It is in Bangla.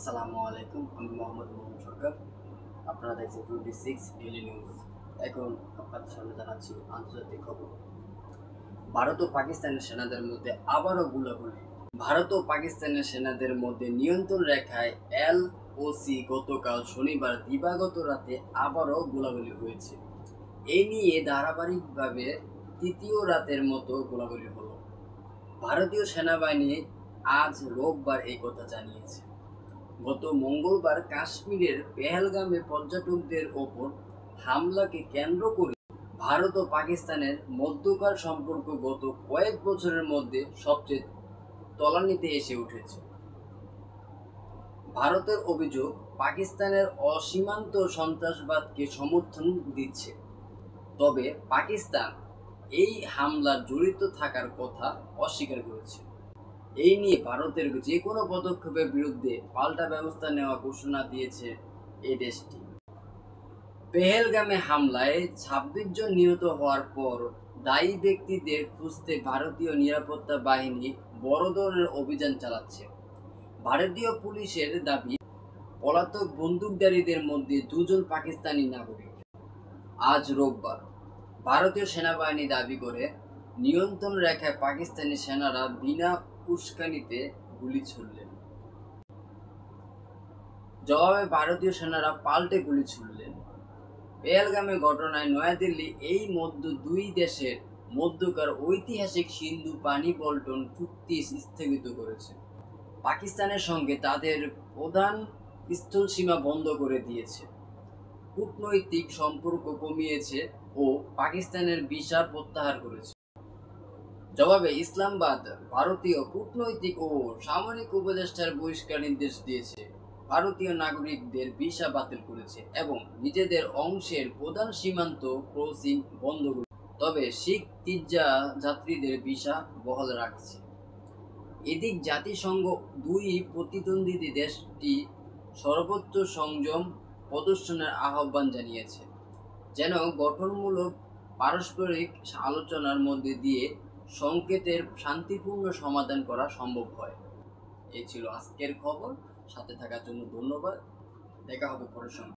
আসসালামু আলাইকুম, আমি মোহাম্মদ মোহাম্মদ সরকার। আপনারা দেখছেন 26 ডেইলি নিউজ। এখন আপনাদের সামনে জানাচ্ছি আন্তর্জাতিক খবর। ভারত ও পাকিস্তানের সেনাদের মধ্যে আবারও গোলাগুলি। ভারত ও পাকিস্তানের সেনাদের মধ্যে নিয়ন্ত্রণ রেখায় এলওসি গতকাল শনিবার দিবাগত রাতে আবারও গোলাগুলি হয়েছে। এই নিয়ে ধারাবাহিকভাবে তৃতীয় রাতের মতো গোলাগুলি হলো। ভারতীয় সেনাবাহিনী আজ রোববার এই কথা জানিয়েছে। গত মঙ্গলবার কাশ্মীরের পেহেলগামে পর্যটকদের ওপর হামলাকে কেন্দ্র করে ভারত ও পাকিস্তানের মধ্যকার সম্পর্ক গত কয়েক বছরের মধ্যে সবচেয়ে তলানিতে এসে উঠেছে। ভারতের অভিযোগ, পাকিস্তানের অসীমান্ত সন্ত্রাসবাদকে সমর্থন দিচ্ছে, তবে পাকিস্তান এই হামলার জড়িত থাকার কথা অস্বীকার করেছে। এই নিয়ে ভারতের যে কোনো পদক্ষেপের বিরুদ্ধে পাল্টা ব্যবস্থা নেওয়ার ঘোষণা দিয়েছে এই দেশটি। পেহেলগামে হামলায় ২৬ জন নিহত হওয়ার পর দায়ী ব্যক্তিদের খুঁজতে ভারতীয় নিরাপত্তা বাহিনী বড় ধরনের অভিযান চালাচ্ছে। ভারতীয় পুলিশের দাবি, পলাতক বন্দুকধারীদের মধ্যে ২ জন পাকিস্তানি নাগরিক। আজ রোববার ভারতীয় সেনাবাহিনী দাবি করে, নিয়ন্ত্রণ রেখায় পাকিস্তানি সেনারা বিনা উস্কানিতে গুলি ছুড়লেন। জবাবে ভারতীয় সেনারা পাল্টে গুলি ছুড়লেন। পেহেলগামের ঘটনায় নয়াদিল্লি এই দুই দেশের মধ্যকার ঐতিহাসিক সিন্ধু পানি বন্টন চুক্তি স্থগিত করেছে। পাকিস্তানের সঙ্গে তাদের প্রধান স্থলসীমা বন্ধ করে দিয়েছে, কূটনৈতিক সম্পর্ক কমিয়েছে ও পাকিস্তানের ভিসা প্রত্যাহার করেছে। জবাবে ইসলামাবাদ ভারতীয় কূটনৈতিক ও সামরিক উপদেষ্টার বহিষ্কার নির্দেশ দিয়েছে, ভারতীয় নাগরিকদের ভিসা বাতিল করেছে এবং নিজেদের অংশের প্রধান সীমান্ত ক্রসিং বন্ধ করেছে, তবে শিখ যাত্রীদের ভিসা বহাল রাখছে। এদিক জাতিসংঘ দুই প্রতিদ্বন্দ্বী দেশটি সর্বোচ্চ সংযম প্রদর্শনের আহ্বান জানিয়েছে, যেন গঠনমূলক পারস্পরিক আলোচনার মধ্যে দিয়ে সংকেতের শান্তিপূর্ণ সমাধান করা সম্ভব হয়। এই ছিল আজকের খবর। সাথে থাকার জন্য ধন্যবাদ। দেখা হবে পরের সময়।